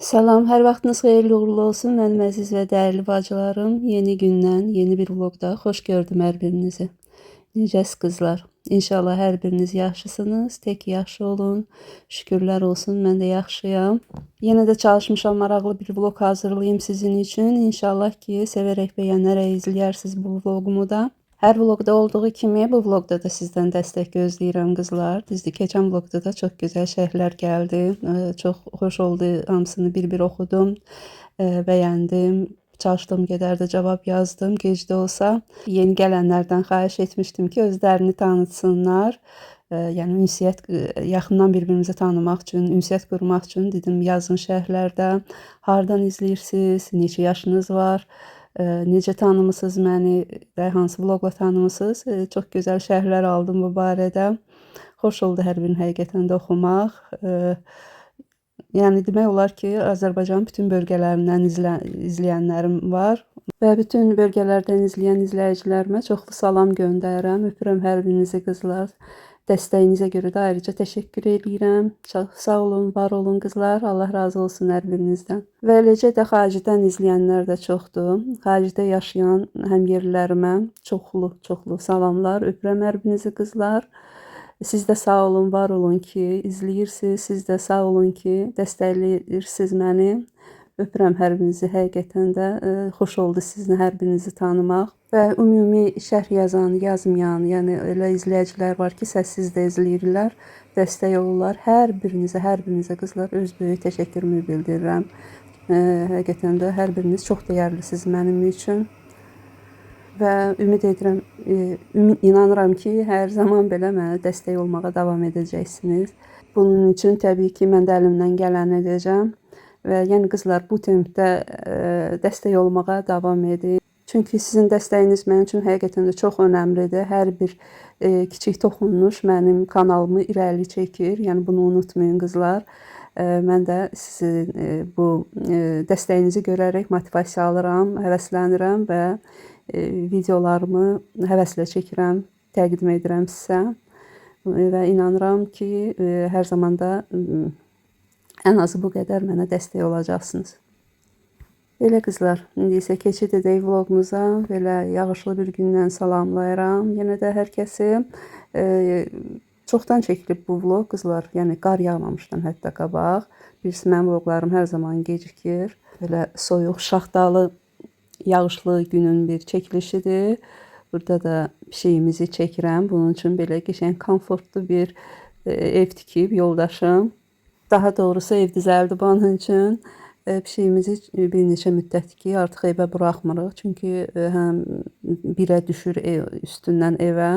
Salam, hər vaxtınız xeyirli uğurlu olsun mənim əziz və dəyərli bacılarım. Yeni gündən, yeni bir vlogda xoş gördüm hər birinizi. Necəsiz qızlar? İnşallah hər biriniz yaxşısınız, tek yaxşı olun. Şükürlər olsun, mən də yaxşıyam. Yenə də çalışmışam maraqlı bir vlog hazırlayayım sizin üçün. İnşallah ki, sevərək bəyənərək izləyərsiniz bu vlogumu da. Hər vlogda olduğu kimi bu vlogda da sizdən dəstək gözləyirəm qızlar. Düzdür, keçən vlogda da çox gözəl şərhlər gəldi. Çox xoş oldu. Hamısını bir-bir oxudum. Bəyəndim. Çalışdığım qədər də cavab yazdım. Gec də olsa. Yeni gələnlərdən xahiş etmişdim ki, özlərini tanıtsınlar. Yəni ünsiyyət, yaxından bir-birimizi tanımaq üçün, ünsiyyət qurmaq üçün dedim yazın şərhlərdə. Hardan izləyirsiniz? Neçə yaşınız var? Necə tanımısınız məni və hansı vloqla tanımısınız? Çox gözəl şərhlər aldım bu barədə. Xoş oldu hər birini həqiqətən də oxumaq. Yəni demək olar ki, Azərbaycanın bütün bölgələrindən izləyənlərim var və bütün bölgələrdən izləyən izləyicilərimə çoxlu salam göndərirəm. Öpürəm hər birinizi qızlar. Dəstəyinizə görə də ayrıca təşəkkür edirəm. Çox sağ olun, var olun qızlar. Allah razı olsun hər birinizdən. Və eləcə də xaricdən izləyənlər də çoxdur. Xaricdə yaşayan həmyerlilərimə çoxlu salamlar. Öpürəm hər birinizi qızlar. Siz də sağ olun, var olun ki, izləyirsiniz. Siz də sağ olun ki, dəstəkləyirsiniz məni. Öpürəm hər birinizi həqiqətən də. Xoş oldu sizinlə hər birinizi tanımaq. Və ümumi şərh yazan, yazmayan, yəni elə izləyicilər var ki, səssiz də izləyirlər, dəstək olurlar. Hər birinizə qızlar öz böyük təşəkkürümü bildirirəm. Həqiqətən də hər biriniz çox dəyərlisiniz mənim üçün. Və ümid edirəm, inanıram ki, hər zaman belə mənə dəstək olmağa davam edəcəksiniz. Bunun üçün təbii ki, mən də əlimdən gələni edəcəm. Və yəni qızlar, bu tempdə dəstək olmağa davam edin. Çünki sizin dəstəyiniz mənim üçün həqiqətən də çox önəmlidir. Hər bir kiçik toxunuş mənim kanalımı irəli çəkir. Yəni bunu unutmayın qızlar. Mən də sizin bu dəstəyinizi görərək motivasiya alıram, həvəslənirəm və videolarımı həvəslə çəkirəm, təqdim edirəm sizə. Və inanıram ki, hər zaman da ən azı bu qədər mənə dəstək olacaqsınız. Belə qızlar, indi isə keçid edək vlogumuza. Belə yağışlı bir gündən salamlayıram. Yenə də hər kəsi. Çoxdan çəkilib bu vlog qızlar. Yəni qar yağmamışdan hətta qabaq. Birisi mənim vloglarım hər zaman gecikir. Belə soyuq, şaxtalı, yağışlı günün bir çəkilişidir. Burada da pişiyimizi çəkirəm. Bunun üçün belə qəşəng, komfortlu bir ev tikib yoldaşım. Daha doğrusu ev düzəldi bunun üçün. Pişiyimizi bir neçə müddətdir ki, artıq evə buraxmırıq. Çünki həm birə düşür üstündən evə.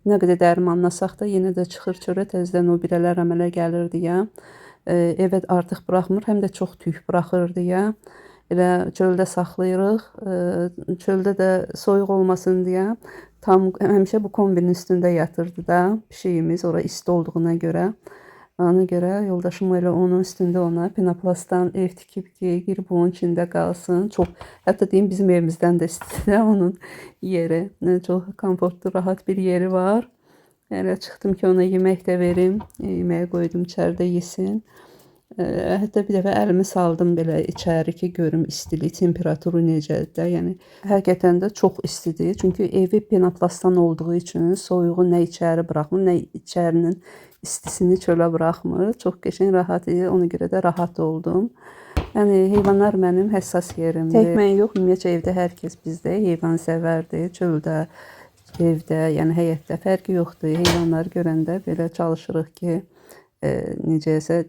Nə qədər dərmanlasaq da yenə də çıxır çörə, təzədən o birələr əmələ gəlir deyə. Evə artıq buraxmır, həm də çox tüy buraxır deyə. Elə çöldə saxlayırıq. Çöldə də soyuq olmasın deyə. Tam həmişə bu kombinin üstündə yatırdı da pişiyimiz, ora isti olduğuna görə. Ona görə yoldaşım elə onun üstündə ona penoplastdan ev tikib ki, girib onun içində qalsın. Çox, hətta deyim bizim evimizdən də istidir onun yeri. Çox komfortlu, rahat bir yeri var. Elə çıxdım ki, ona yemək də verim. Yeməyə qoydum, içəridə yesin. Hətta bir dəfə əlimi saldım belə içəri ki, görüm istilik, temperaturu necədir də. Yəni həqiqətən də çox istidir. Çünki evi penoplastdan olduğu üçün soyuğu nə içəri buraxmır, nə içərinin istisini çölə buraxmır. Çox qəşəng, rahat idi. Ona görə də rahat oldum. Yəni heyvanlar mənim həssas yerimdir. Tək mən yox, ümumiyyətcə evdə hər kəs bizdə heyvan sevərdir. Çöldə, evdə, yəni həyətdə fərqi yoxdur. Heyvanları görəndə belə çalışırıq ki, necəsə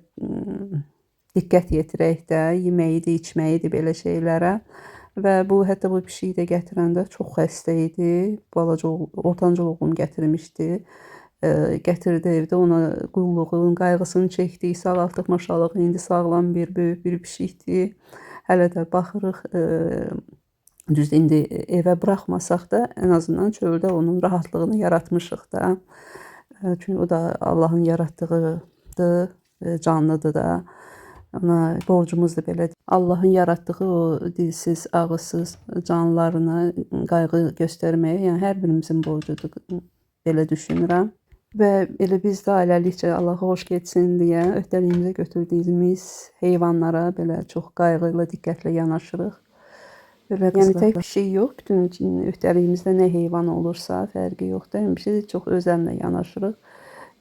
diqqət yetirək də, yeməyidir, içməyidir belə şeylərə. Və bu hətta bu pişiyi də gətirəndə çox xəstə idi. Balaca ortancıl oğlum gətirmişdi. Gətirdi evdə, ona qulluğun qayğısını çəkdik, sağaltıq maşallah, indi sağlam bir böyük bir pişikdir. Hələ də baxırıq, düzdür indi evə buraxmasaq da ən azından çöldə onun rahatlığını yaratmışıq da. Çünki o da Allahın yaratdığıdır, canlıdır da. Ona borcumuzdur belə. Allahın yaratdığı o dilsiz, ağızsız canlılarına qayğı göstərməyə, yəni hər birimizin borcudur, belə düşünürəm. Və elə biz də ailəlikcə Allaha xoş getsin deyə öhdəliyimizə götürdüyümüz heyvanlara belə çox qayğı ilə, diqqətlə yanaşırıq. Belə yəni tək pişik yox, bütün öhdəliyimizdə nə heyvan olursa fərqi yoxdur. Həmişə çox özəmlə yanaşırıq.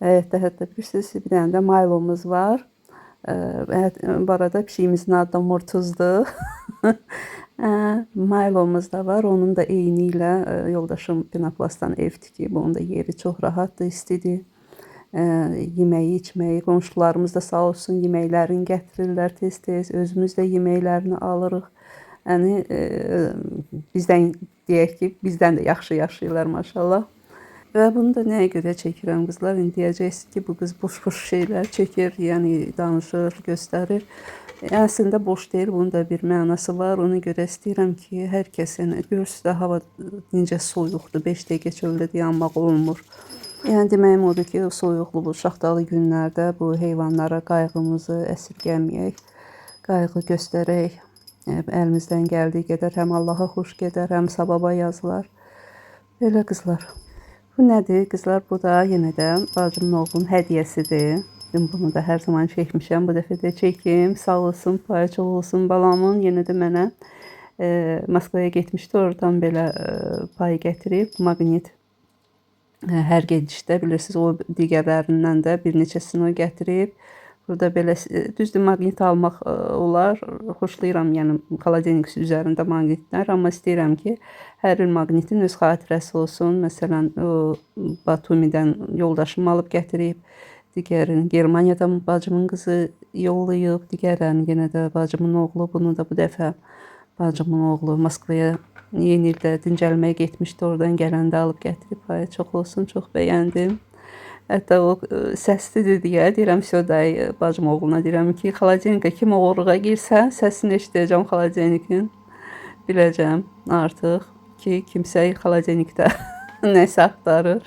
Hətta bilirsiniz, bir dənə də Maylomuz var. Bu arada pişiyimizin adı Murtuzdur. Maylomuz da var. Onun da eyni ilə yoldaşım pinoplastdan ev tikib. Onun da yeri çox rahatdır, istidir. Yeməyi, içməyi, qonşularımız da sağ olsun yeməklərini gətirirlər tez-tez. Özümüz də yeməklərini alırıq. Yəni bizdən deyək ki, bizdən də yaxşı yaşayırlar maşallah. Və bunu da nəyə görə çəkirəm qızlar? İndi deyəcəksiniz ki, bu qız boş-boş şeylər çəkir, yəni danışır, göstərir. Əslində boş deyil, bunun da bir mənası var. Ona görə istəyirəm ki, hər kəs, yəni görürsüz də hava necə soyuqdur, 5 dəqiqə çöldə dayanmaq olmur. Yəni deməyim odur ki, o soyuqlu, bu şaxtalı günlərdə bu heyvanlara qayğımızı əsirgəməyək, qayğı göstərək. Əlimizdən gəldiyi qədər həm Allaha xoş gedər, həm savaba yazılar. Belə qızlar. Bu nədir qızlar? Bu da yenə də bacımın oğlunun hədiyyəsidir. Bunu da hər zaman çəkmişəm. Bu dəfə də çəkim. Sağ olsun, payı çox olsun balamın. Yenə də mənə Moskvaya getmişdi. Oradan belə pay gətirib. Maqnit hər gedişdə bilirsiniz, o digərlərindən də bir neçəsini o gətirib. Burada belə düzdür, maqnit almaq olar. Xoşlayıram, yəni xaladenik üzərində maqnitlər, amma istəyirəm ki, hər il maqnitin öz xatirəsi olsun. Məsələn, Batumidən yoldaşım alıb gətirib, digərini Germaniyadan bacımın qızı yollayıb, digərlərini yenə də bacımın oğlu, bunu da bu dəfə bacımın oğlu Moskvaya yeni ildə dincəlməyə getmişdi, oradan gələndə alıb gətirib. Ay, çox olsun, çox bəyəndim. Hətta o səslidir deyə deyirəm, Söday bacım oğluna deyirəm ki, xaladenika kim oğurluğa girsə, səsini eşidəcəm xaladenikin. Biləcəm artıq ki, kimsə xaladenikdə nəsə axtarır.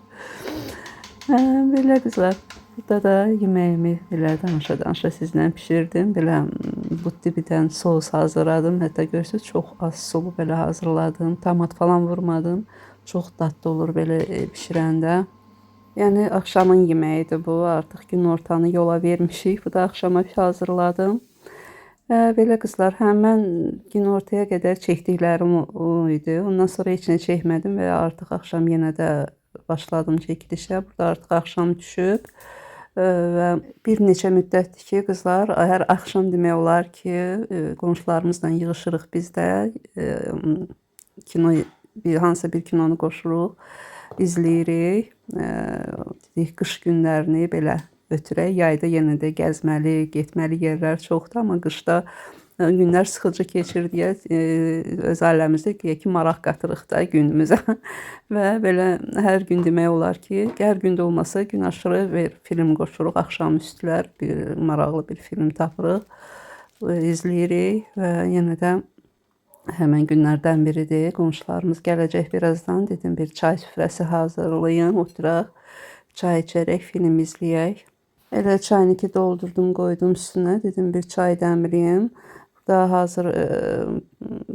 Belə qızlar. Burada da yeməyimi belə danışa-danışa sizlə pişirdim. Belə buttibidən sos hazırladım. Hətta görürsünüz, çox az sulu belə hazırladım. Tomat falan vurmadım. Çox dadlı olur belə pişirəndə. Yəni axşamın yeməyidir bu. Artıq günortanı yola vermişik. Bu da axşama hazırladım. Belə qızlar, mən günortaya qədər çəkdiklərim o idi. Ondan sonra heç nə çəkmədim və artıq axşam yenə də başladım çəkilişə. Burada artıq axşam düşüb və bir neçə müddətdir ki, qızlar, hər axşam demək olar ki, qonşularımızla yığışırıq biz də. Hansısa bir kinonu qoşuruq, izləyirik. Dedik, qış günlərini belə ötürək. Yayda yenə də gəzməli, getməli yerlər çoxdur, amma qışda günlər sıxıcı keçir deyə öz ailəmizdə ki, maraq qatırıq da günümüzə. Və belə hər gün demək olar ki, hər gün də olmasa gün aşırı film qoşuruq, axşamüstülər bir maraqlı bir film tapırıq, izləyirik və yenə də həmən günlərdən biridir. Qonşularımız gələcək birazdan. Dedim, bir çay süfrəsi hazırlayın, oturaq, çay içərək, film izləyək. Elə çayniki doldurdum, qoydum üstünə. Dedim, bir çay dəmliyim. Burada hazır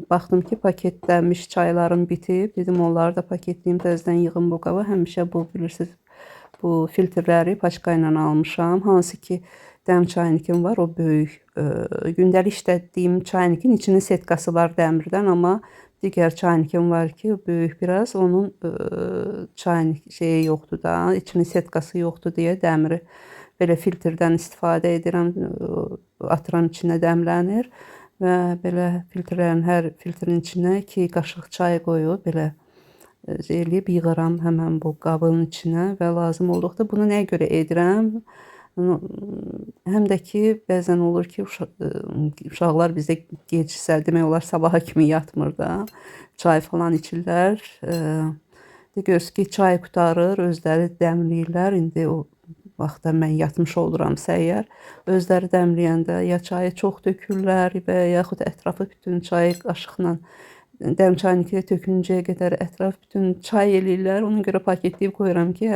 baxdım ki, paketlənmiş çaylarım bitib. Dedim, onları da paketləyim, təzədən yığım bu qaba. Həmişə bu, bilirsiniz, bu filtrləri paçka ilə almışam. Hansı ki, dəm çaynikim var, o böyük. Gündəlik işlətdiyim çaynikin içinin setkası var dəmirdən, amma digər çaynikim var ki, böyük biraz. Onun çaynik şeyi yoxdur da, içinin setkası yoxdur deyə dəmiri belə filtrdən istifadə edirəm. Atıram, içinə dəmlənir və belə filtrlərin hər filtrin içinə 2 qaşıq çay qoyub belə eləyib yığıram həmən bu qabın içinə və lazım olduqda bunu nəyə görə edirəm? Həm də ki, bəzən olur ki, uşaqlar bizdə gecsə, demək olar sabaha kimi yatmır da, çay falan içirlər. Görürsünüz ki, çay qutarır, özləri dəmləyirlər. İndi o vaxtda mən yatmış oluramsa əgər, özləri dəmləyəndə ya çayı çox tökürlər və yaxud ətrafı bütün çayı qaşıqla dəm çaynikə töküncəyə qədər ətraf bütün çay eləyirlər. Ona görə paketləyib qoyuram ki,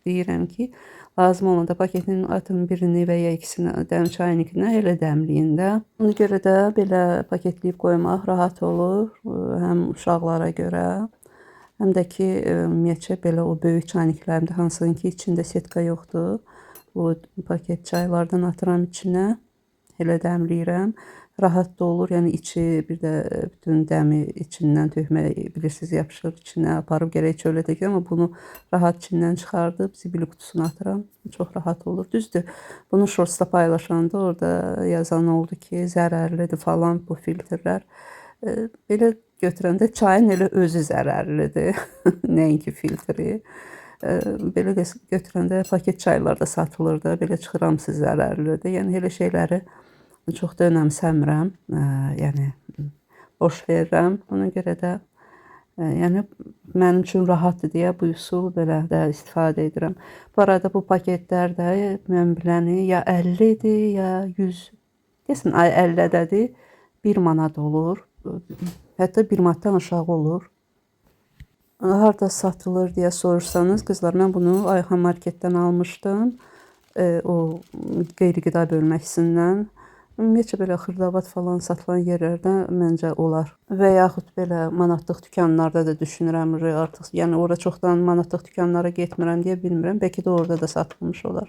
deyirəm ki, lazım olanda paketin atın birini və ya ikisini dəm çaynikinə elə dəmləyin də. Ona görə də belə paketləyib qoymaq rahat olur, həm uşaqlara görə, Həm də ki, ümumiyyətcə belə o böyük çayniklərimdə hansının ki, içində setka yoxdur. Bu paket çaylardan atıram içinə, elə dəmləyirəm. Rahat da olur, yəni içi bir də bütün dəmi içindən tökmək bilirsiniz yapışır içinə, aparıb gərək çölə tökür, amma bunu rahat içindən çıxardıb zibil qutusuna atıram. Çox rahat olur. Düzdür, bunu shortsda paylaşanda orada yazan oldu ki, zərərlidir falan bu filtrlər. Belə götürəndə çayın elə özü zərərlidir, nəinki filtri. Belə götürəndə paket çaylar da satılır da, belə çıxır hamısı zərərlidir. Yəni elə şeyləri çox da önəmsəmirəm, yəni boş verirəm. Ona görə də yəni mənim üçün rahatdır deyə bu üsul belə də istifadə edirəm. Bu arada bu paketlər də mən biləni ya 50-dir, ya 100. Deyəsən 50-dədir, 1 manat olur. Hətta 1 manatdan aşağı olur. Harda satılır deyə soruşsanız, qızlar, mən bunu Ayxan marketdən almışdım. O qeyri-qida bölməsindən. Ümumiyyətcə belə xırdavat falan satılan yerlərdə məncə olar. Və yaxud belə manatlıq dükanlarda da düşünürəm artıq. Yəni ora çoxdan manatlıq dükanlara getmirəm deyə bilmirəm. Bəlkə də orada da satılmış olar.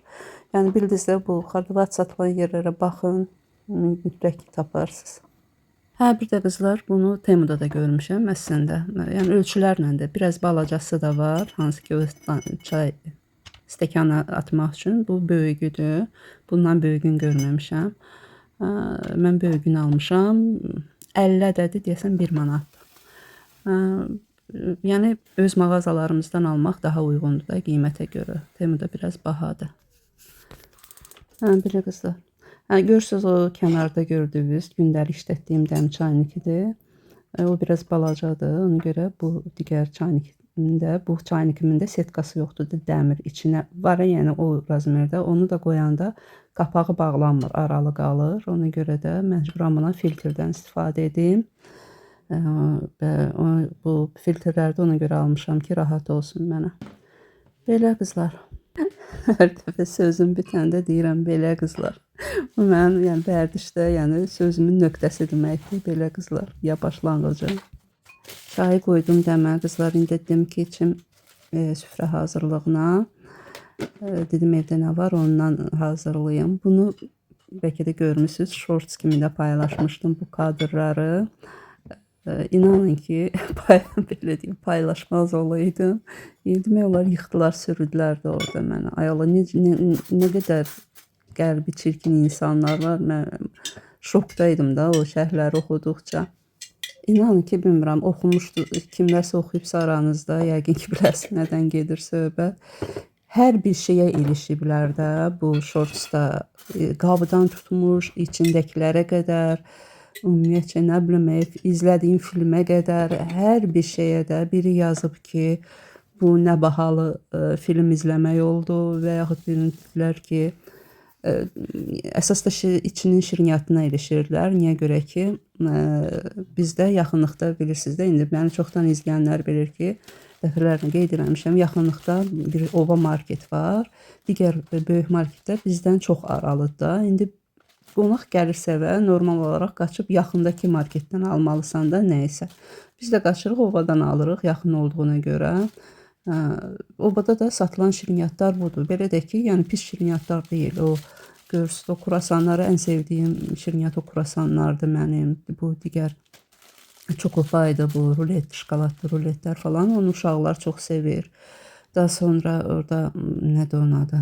Yəni bildinizdə bu xırdavat satılan yerlərə baxın, mütləq taparsınız. Hə, bir də qızlar, bunu Temuda da görmüşəm əslində. Yəni ölçülərlə də biraz balacası da var. Hansı ki o çay stəkana atmaq üçün bu böyüdür. Bundan böyüyünü görməmişəm. Mən böyüyünü almışam. 50-dədir, deyəsən 1 manat. Yəni öz mağazalarımızdan almaq daha uyğundur da qiymətə görə. Temuda biraz bahadır. Belə qızlar. Görürsünüz o kənarda gördüyünüz gündəlik işlətdiyim dəm çaynikidir. O biraz balacadır. Ona görə bu digər çaynikimdə, bu çaynikimin də setkası yoxdur. Dəmir içinə var, yəni o razmerdə. Onu da qoyanda qapağı bağlanmır, aralı qalır. Ona görə də məcburam buna filtrdən istifadə edim. Bu filtrləri də ona görə almışam ki, rahat olsun mənə. Belə qızlar. Hər dəfə sözüm bitəndə deyirəm belə qızlar. Bu mənim yəni bərdişdə, yəni sözümün nöqtəsi deməkdir, belə qızlar. Ya başlanğıcı. Çayı qoydum dəmə qızlar. İndi dedim ki, içim süfrə hazırlığına. Dedim evdə nə var, ondan hazırlayım. Bunu bəlkə də görmüsünüz, shorts kimi də paylaşmışdım bu kadrları. İnanın ki, belə deyim, paylaşmaz olaydım. Demək olar, yıxdılar, sürüdülər də orada mənə. Ay Allah, nə qədər qəlbi çirkin insanlar var. Mən şokdaydım da o şərhləri oxuduqca. İnanın ki, bilmirəm, oxumuşdu, kimlərsə oxuyubsa aranızda, yəqin ki, bilərsiniz nədən gedir söhbət. Hər bir şeyə ilişiblər də bu shortsda. Qabıdan tutmuş, içindəkilərə qədər, ümumiyyətcə, nə bilim, izlədiyim filmə qədər, hər bir şeyə də biri yazıb ki, bu nə bahalı film izləmək oldu və yaxud dedilər ki, əsas da içinin şirniyyatına ilişirlər. Niyə görə ki, bizdə yaxınlıqda, bilirsiniz də, indi məni çoxdan izləyənlər bilir ki, dəfələrlə qeyd eləmişəm, yaxınlıqda bir ova market var. Digər böyük marketlər bizdən çox aralıdır da. İndi qonaq gəlirsə və normal olaraq qaçıb yaxındakı marketdən almalısan da nəysə. Biz də qaçırıq, ovadan alırıq yaxın olduğuna görə. Obada da satılan şirniyyatlar budur. Belə də ki, yəni pis şirniyyatlar deyil. O görürsünüz, o kurasanları ən sevdiyim şirniyyat o kurasanlardır mənim. Bu digər çokopaydı, bu rulet, şokoladlı ruletlər falan. Onu uşaqlar çox sevir. Daha sonra orada nədir onun adı?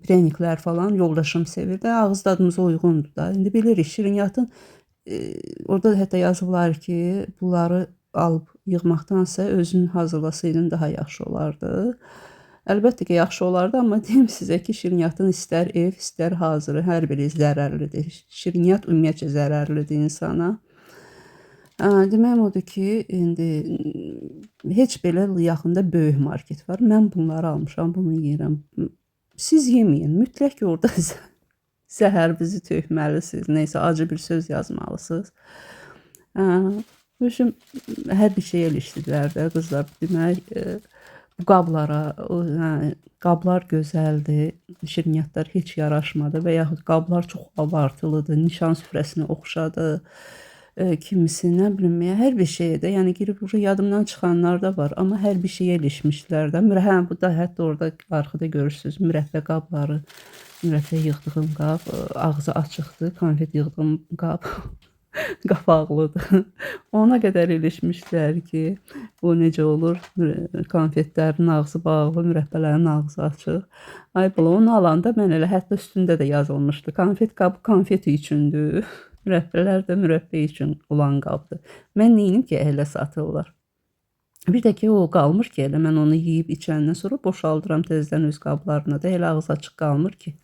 Preniklər falan yoldaşım sevir də, ağız dadımıza uyğundur da. İndi bilirik, şirniyyatın orada hətta yazıblar ki, bunları alıb yığmaqdansa özün hazırlasaydın daha yaxşı olardı. Əlbəttə ki, yaxşı olardı, amma deyim sizə ki, şirniyyatın istər ev, istər hazırı, hər biri zərərlidir. Şirniyyat ümumiyyətcə zərərlidir insana. Deməyim odur ki, indi heç belə yaxında böyük market var. Mən bunları almışam, bunu yeyirəm. Siz yeməyin, mütləq ki, orada zəhər bizi tökməlisiniz, neysə acı bir söz yazmalısınız. Hər bir şey ilişdilər də qızlar. Demək, bu qablara, qablar gözəldir, şirniyyatlar heç yaraşmadı və yaxud qablar çox abartılıdır, nişan süfrəsini oxşadı. kimisi nə bilim hər bir şeyə də, yəni girib buraya yadımdan çıxanlar da var, amma hər bir şeyə ilişmişlər də. Hə, bu da hətta orada arxada görürsüz mürəbbə qabları, mürəbbə yığdığım qab, ağzı açıqdır, konfet yığdığım qab qapaqlıdır. Ona qədər ilişmişlər ki, o necə olur? Konfetlərin ağzı bağlı, mürəbbələrin ağzı açıq. Ay bala, onu alanda mən elə hətta üstündə də yazılmışdı. Konfet qabı konfeti üçündür. Mürəbbələr də mürəbbə üçün olan qabdır. Mən neynim ki, elə satırlar. Bir də ki, o qalmır ki, elə mən onu yeyib içəndən sonra boşaldıram tezdən öz qablarına da, elə ağzı açıq qalmır ki.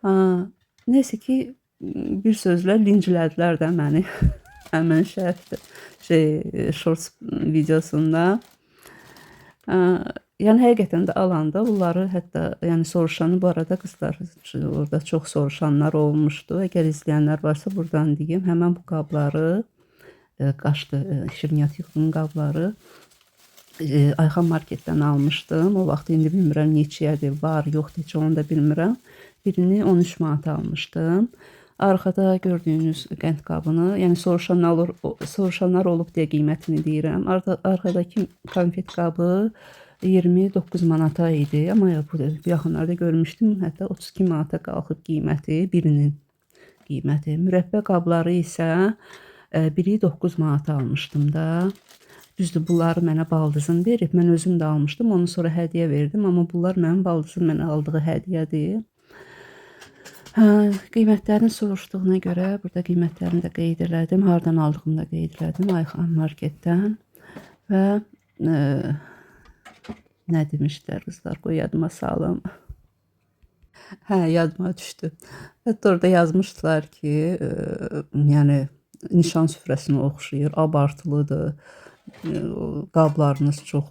Neysə ki, bir sözlə linclədilər də məni. Həmən shorts videosunda. Yəni həqiqətən də alanda bunları hətta yəni soruşanı bu arada qızlar orada çox soruşanlar olmuşdu. Əgər izləyənlər varsa buradan deyim. Həmən bu qabları qaşdı, şirniyyat yığdığım qabları Ayxan marketdən almışdım. O vaxt indi bilmirəm neçəyədir, var, yoxdur, heç onu da bilmirəm. Birini 13 manata almışdım. Arkada gördüyünüz qənd qabını, yəni soruşanlar olub deyə qiymətini deyirəm. Arkadakı konfet qabı 29 manata idi, amma bu yaxınlarda görmüşdüm, hətta 32 manata qalxıb qiyməti, birinin qiyməti. Mürəbbə qabları isə biri 9 manata almışdım da. Düzdür, bunları mənə baldızım verib, mən özüm də almışdım, onu sonra hədiyyə verdim, amma bunlar mənim baldızım mənə aldığı hədiyyədir. Qiymətlərini soruşduğuna görə burada qiymətlərini də qeyd elədim, hardan aldığımı da qeyd elədim, Ayxan marketdən və nə demişlər qızlar, qoy yadıma salım. Hə, yadıma düşdü. Hətta orada yazmışdılar ki, yəni nişan süfrəsinə oxşayır, abartılıdır, qablarınız çox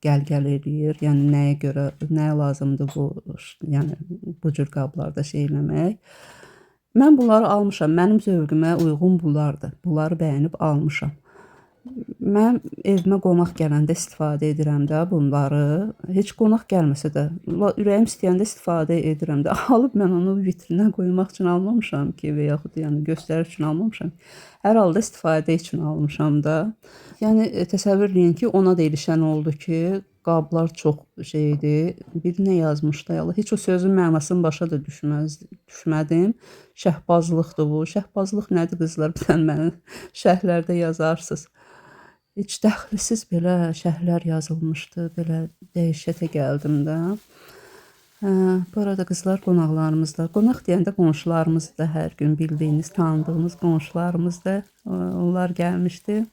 gəl-gəl eləyir. Yəni nəyə görə, nəyə lazımdır bu, yəni bu cür qablarda şey eləmək. Mən bunları almışam, mənim zövqümə uyğun bunlardır. Bunları bəyənib almışam. Mən evimə qonaq gələndə istifadə edirəm də bunları. Heç qonaq gəlməsə də, ürəyim istəyəndə istifadə edirəm də. Alıb mən onu vitrinə qoymaq üçün almamışam ki, və yaxud yəni göstərir üçün almamışam. Hər halda istifadə üçün almışam da. Yəni təsəvvür edin ki, ona da ilişən oldu ki, qablar çox şeydir. Birinə yazmışdı, heç o sözün mənasını başa da düşmədim. Şəhbazlıqdır bu. Şəhbazlıq nədir qızlar? Bilən mənə şərhlərdə yazarsınız. Heç dəxlisiz belə şərhlər yazılmışdı. Belə dəhşətə gəldim də. Bu arada qızlar qonaqlarımız da. Qonaq deyəndə qonşularımız da hər gün bildiyiniz, tanıdığımız qonşularımız da onlar gəlmişdi.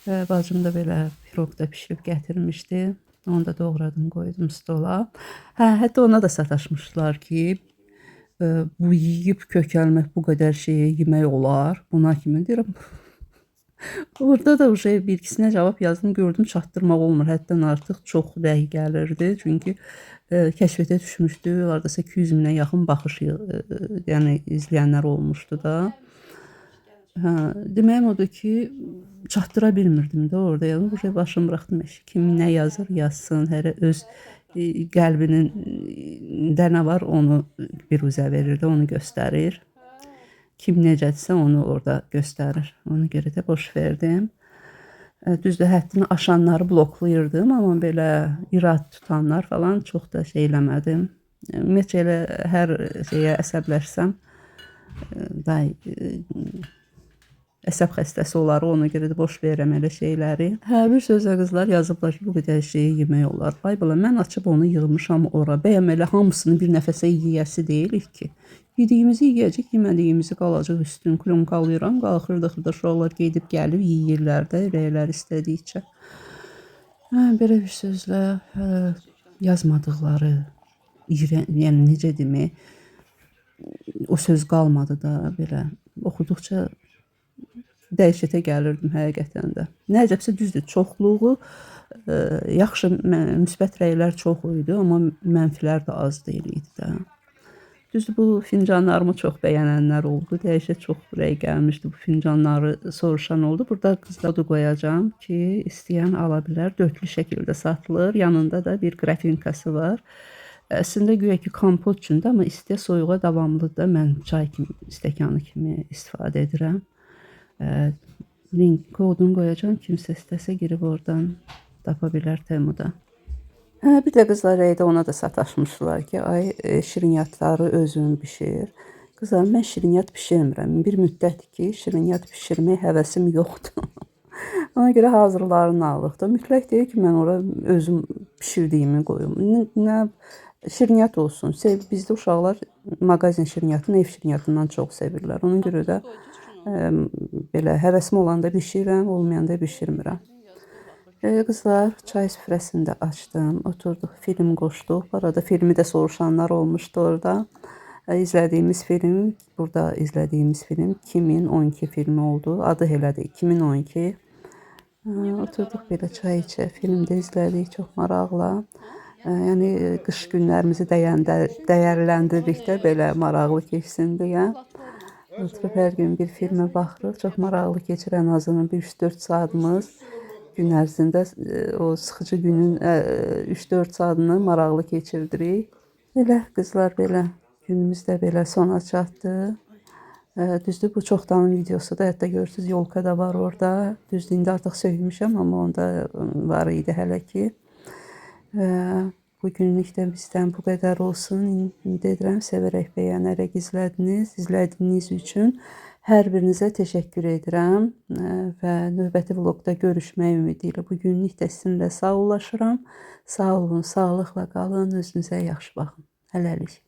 Və bacım da belə pirog da pişirib gətirmişdi. Onu da doğradım, qoydum stola. Hətta ona da sataşmışlar ki, bu yeyib kökəlmək, bu qədər şeyi yemək olar. Buna kimi deyirəm. Orada da bir ikisinə cavab yazdım, gördüm çatdırmaq olmur. Həddən artıq çox rəy gəlirdi. Çünki kəşfətə düşmüşdü. Oradasa 200 minə yaxın baxış, yəni izləyənlər olmuşdu da. Deməyim odur ki, çatdıra bilmirdim də orada. Yəni buraya başım buraxdım. Kim nə yazır, yazsın. Hərə öz qəlbinin də nə var, onu bir üzə verir də, onu göstərir. Kim necədirsə onu orada göstərir. Ona görə də boş verdim. Düzdür, həddini aşanları bloklayırdım, amma belə irad tutanlar falan çox da şey eləmədim. Ümumiyyətlə elə hər şeyə əsəbləşsəm, əsəb xəstəsi olar, ona görə də boş verirəm elə şeyləri. Bir sözlə qızlar yazıblar ki, bu qədər şeyi yemək olar. Ay bala, mən açıb onu yığmışam ora. Bəyəm elə hamısını bir nəfəsə yeyəsi deyilik ki. Yediyimizi yeyəcək, yemədiyimizi qalacaq üstün klonkalayıram, qalxırdıqda uşaqlar gedib gəlib yeyirlər də, ürəklər istədikcə. Belə bir sözlə yazmadıqları, yəni necə demək, o söz qalmadı da belə oxuduqca dəhşətə gəlirdim həqiqətən də. Nəcəbsə düzdür, çoxluğu yaxşı, müsbət rəylər çox idi, amma mənfilər də az deyil idi də. Düzdür, bu fincanlarımı çox bəyənənlər oldu. Dəhşət çox rəy gəlmişdi, bu fincanları soruşan oldu. Burada qızda qoyacağım ki, istəyən ala bilər. Dörtlü şəkildə satılır. Yanında da bir qrafinkası var. Əslində güya ki, kompot üçündür, amma istiyə soyuğa davamlıdır. Mən çay kimi, stəkanı kimi istifadə edirəm. Link kodunu qoyacağam. Kimsə istəsə girib oradan tapa bilər Temuda. Hə, bir də qızlar evdə ona da sataşmışdılar ki, ay şirniyyatları özün bişir. Qızlar, mən şirniyyat bişirmirəm. Bir müddətdir ki, şirniyyat bişirmək həvəsim yoxdur. Ona görə hazırlarını aldıqda mütləq deyir ki, mən ora özüm bişirdiyimi qoyum. Nə şirniyyat olsun. Bizdə uşaqlar mağazin şirniyyatını ev şirniyyatından çox sevirlər. Ona görə də belə həvəsim olanda bişirirəm, olmayanda bişirmirəm. Qızlar, çay süfrəsində açdım, oturduq, film qoşduq. Bu arada filmi də soruşanlar olmuşdu orada. İzlədiyimiz film, burada izlədiyimiz film 2012 filmi oldu. Adı elədir, 2012. Oturduq belə çay içə, film də izlədik çox maraqla. Yəni qış günlərimizi dəyərləndirdikdə belə maraqlı keçsin deyə. Oturub hər gün bir filmə baxırıq. Çox maraqlı keçir, ən azından 3-4 saatımız. Gün ərzində o sıxıcı günün 3-4 saatını maraqlı keçirdirik. Belə qızlar, belə günümüz də belə sona çatdı. Düzdür, bu çoxdanın videosudur. Hətta görürsünüz, yolka da var orada. Düzdür, indi artıq söymüşəm, amma onda var idi hələ ki. Bugünlük də bizdən bu qədər olsun. Ümid edirəm, sevərək, bəyənərək izlədiyiniz üçün hər birinizə təşəkkür edirəm və növbəti vlogda görüşmək ümidi ilə bugünlük də sizinlə sağollaşıram. Sağ olun, sağlıqla qalın, özünüzə yaxşı baxın. Hələlik.